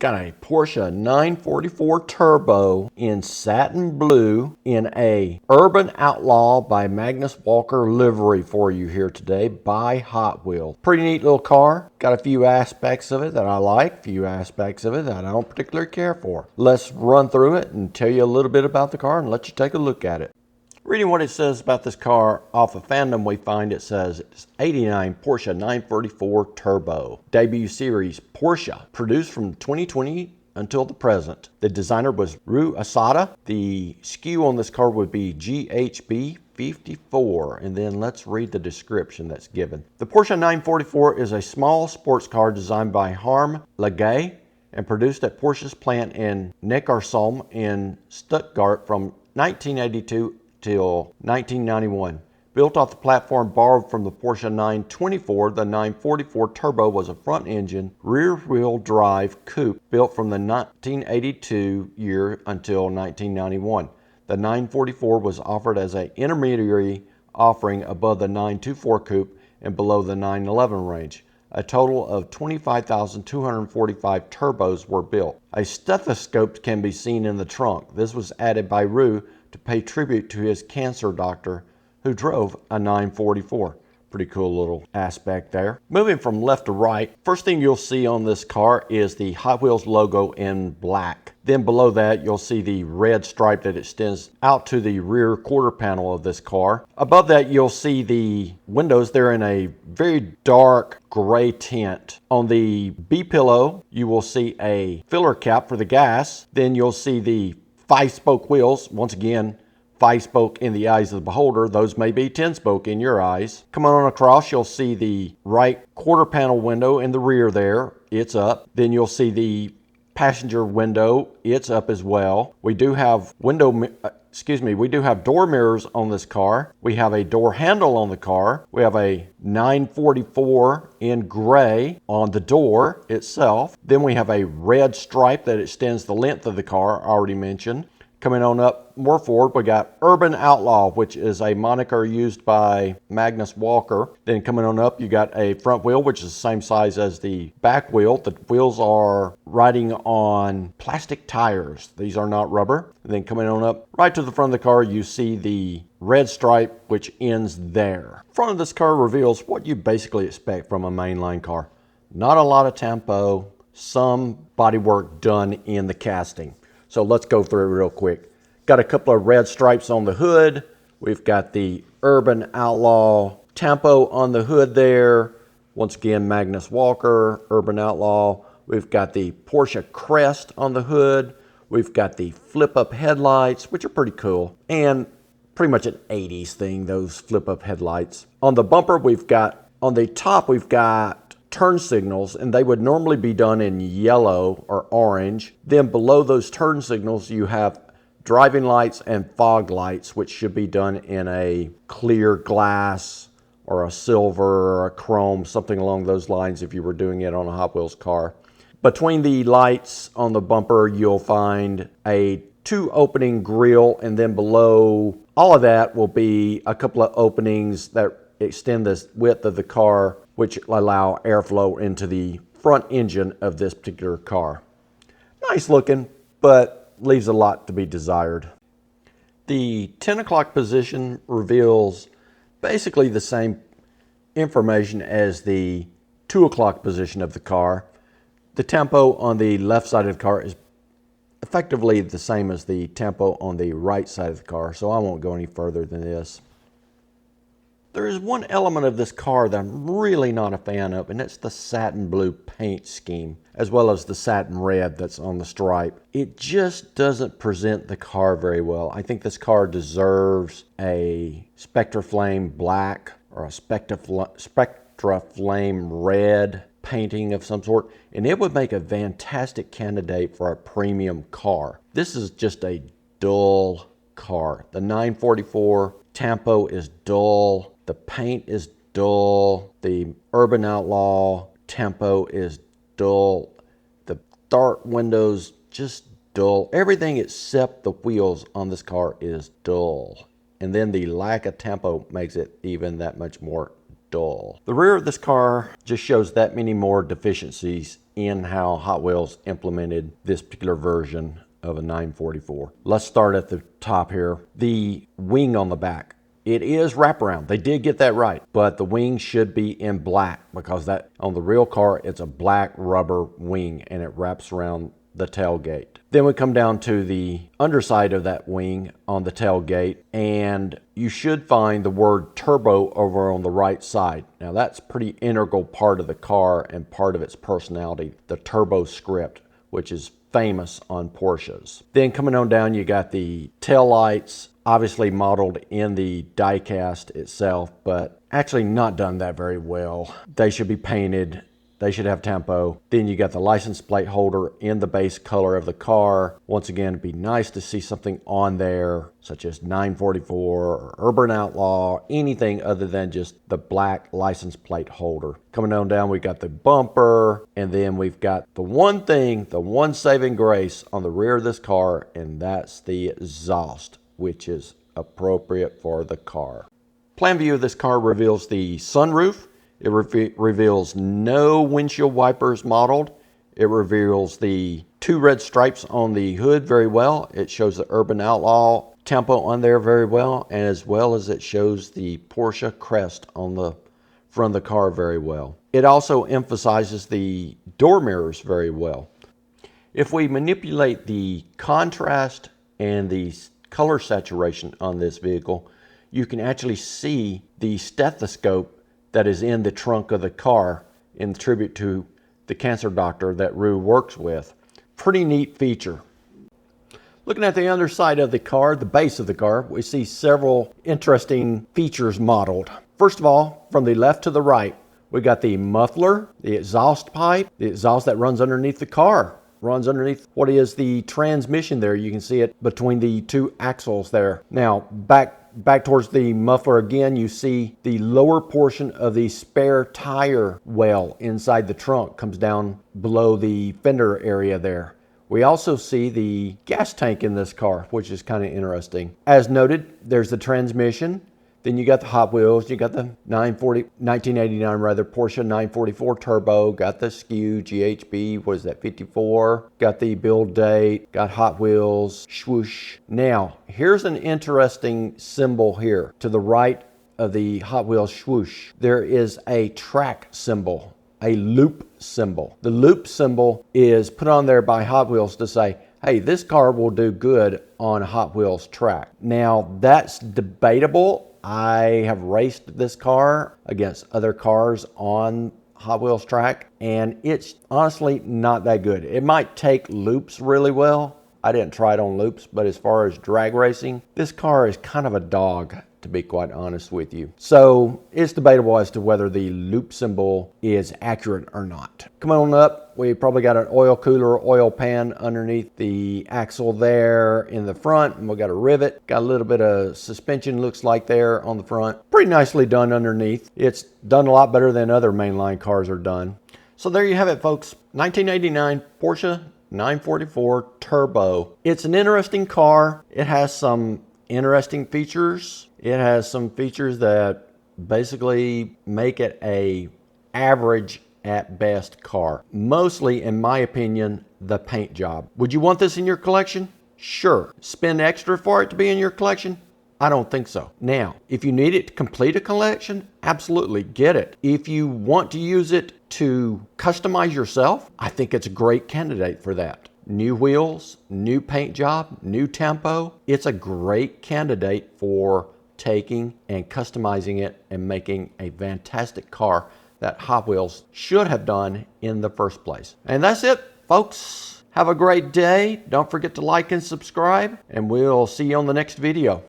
got a Porsche 944 Turbo in satin blue in a Urban Outlaw by Magnus Walker livery for you here today by Hot Wheels. Pretty neat little car. Got a few aspects of it that I like, a few aspects of it that I don't particularly care for. Let's run through it and tell you a little bit about the car and let you take a look at it. Reading what it says about this car off of Fandom, we find it says it's 89 Porsche 944 Turbo. Debut series Porsche, produced from 2020 until the present. The designer was Rue Asada. The SKU on this car would be GHB 54, and then let's read the description that's given. The Porsche 944 is a small sports car designed by Harm Legay and produced at Porsche's plant in Neckarsulm in Stuttgart from 1982 till 1991. Built off the platform borrowed from the Porsche 924, the 944 Turbo was a front-engine, rear-wheel drive coupe built from the 1982 year until 1991. The 944 was offered as an intermediary offering above the 924 coupe and below the 911 range. A total of 25,245 turbos were built. A stethoscope can be seen in the trunk. This was added by Rue to pay tribute to his cancer doctor who drove a 944. Pretty cool little aspect there. Moving from left to right, first thing you'll see on this car is the Hot Wheels logo in black. Then below that, you'll see the red stripe that extends out to the rear quarter panel of this car. Above that, you'll see the windows. They're in a very dark gray tint. On the B-pillow, you will see a filler cap for the gas. Then you'll see the 5-spoke wheels. Once again, 5-spoke in the eyes of the beholder. Those may be 10-spoke in your eyes. Coming on across, you'll see the right quarter panel window in the rear there. It's up. Then you'll see the passenger window. It's up as well. We do have we do have door mirrors on this car. We have a door handle on the car. We have a 944 in gray on the door itself. Then we have a red stripe that extends the length of the car, already mentioned. Coming on up more forward, we got Urban Outlaw, which is a moniker used by Magnus Walker. Then coming on up, you got a front wheel, which is the same size as the back wheel. The wheels are riding on plastic tires. These are not rubber. And then coming on up right to the front of the car, you see the red stripe, which ends there. Front of this car reveals what you basically expect from a mainline car. Not a lot of tempo, some bodywork done in the casting. So let's go through it real quick. Got a couple of red stripes on the hood. We've got the Urban Outlaw tempo on the hood there. Once again, Magnus Walker, Urban Outlaw. We've got the Porsche crest on the hood. We've got the flip-up headlights, which are pretty cool. And pretty much an 80s thing, those flip-up headlights. On the bumper, on the top, we've got turn signals, and they would normally be done in yellow or orange. Then below those turn signals, you have driving lights and fog lights, which should be done in a clear glass or a silver or a chrome, something along those lines if you were doing it on a Hot Wheels car. Between the lights on the bumper, you'll find a 2-opening grille, and then below all of that will be a couple of openings that extend the width of the car, which allow airflow into the front engine of this particular car. Nice looking, but leaves a lot to be desired. The 10 o'clock position reveals basically the same information as the 2 o'clock position of the car. The tempo on the left side of the car is effectively the same as the tempo on the right side of the car, so I won't go any further than this. There is one element of this car that I'm really not a fan of, and it's the satin blue paint scheme, as well as the satin red that's on the stripe. It just doesn't present the car very well. I think this car deserves a Spectra Flame black or a Spectra Flame red painting of some sort, and it would make a fantastic candidate for a premium car. This is just a dull car. The 944 tempo is dull. The paint is dull. The Urban Outlaw tempo is dull. The dark windows, just dull. Everything except the wheels on this car is dull. And then the lack of tempo makes it even that much more dull. The rear of this car just shows that many more deficiencies in how Hot Wheels implemented this particular version of a 944. Let's start at the top here. The wing on the back. It is wraparound. They did get that right, but the wing should be in black because that on the real car, it's a black rubber wing and it wraps around the tailgate. Then we come down to the underside of that wing on the tailgate, and you should find the word turbo over on the right side. Now that's pretty integral part of the car and part of its personality, the turbo script, which is famous on Porsches. Then coming on down, you got the tail lights, obviously modeled in the diecast itself, but actually not done that very well. They should be painted. They should have tempo. Then you got the license plate holder in the base color of the car. Once again, it'd be nice to see something on there, such as 944 or Urban Outlaw, anything other than just the black license plate holder. Coming on down, we got the bumper, and then we've got the one thing, the one saving grace on the rear of this car, and that's the exhaust, which is appropriate for the car. Plan view of this car reveals the sunroof. It reveals no windshield wipers modeled. It reveals the two red stripes on the hood very well. It shows the Urban Outlaw tempo on there very well, and as well as it shows the Porsche crest on the front of the car very well. It also emphasizes the door mirrors very well. If we manipulate the contrast and the color saturation on this vehicle, you can actually see the stethoscope that is in the trunk of the car in tribute to the cancer doctor that Rue works with. Pretty neat feature. Looking at the underside of the car, the base of the car, we see several interesting features modeled. First of all, from the left to the right, we got the muffler, the exhaust pipe, the exhaust that runs underneath the car. Runs underneath what is the transmission there. You can see it between the two axles there. Now, back towards the muffler again, you see the lower portion of the spare tire well inside the trunk comes down below the fender area there. We also see the gas tank in this car, which is kind of interesting. As noted, there's the transmission. Then you got the Hot Wheels, you got the 1989 Porsche 944 Turbo, got the SKU, GHB, what is that, 54, got the build date, got Hot Wheels, swoosh. Now, here's an interesting symbol here to the right of the Hot Wheels swoosh. There is a track symbol, a loop symbol. The loop symbol is put on there by Hot Wheels to say, hey, this car will do good on a Hot Wheels track. Now, that's debatable. I have raced this car against other cars on Hot Wheels track, and it's honestly not that good. It might take loops really well. I didn't try it on loops, but as far as drag racing, this car is kind of a dog, to be quite honest with you. So it's debatable as to whether the loop symbol is accurate or not. Come on up, we probably got an oil cooler, oil pan underneath the axle there in the front, and we got a rivet, got a little bit of suspension looks like there on the front. Pretty nicely done underneath. It's done a lot better than other mainline cars are done. So there you have it, folks. 1989 Porsche 944 Turbo. It's an interesting car. It has some interesting features. It has some features that basically make it a average at best car. Mostly, in my opinion, the paint job. Would you want this in your collection? Sure. Spend extra for it to be in your collection? I don't think so. Now, if you need it to complete a collection, absolutely get it. If you want to use it to customize yourself, I think it's a great candidate for that. New wheels, new paint job, new tempo. It's a great candidate for taking and customizing it and making a fantastic car that Hot Wheels should have done in the first place. And that's it, folks. Have a great day. Don't forget to like and subscribe, and we'll see you on the next video.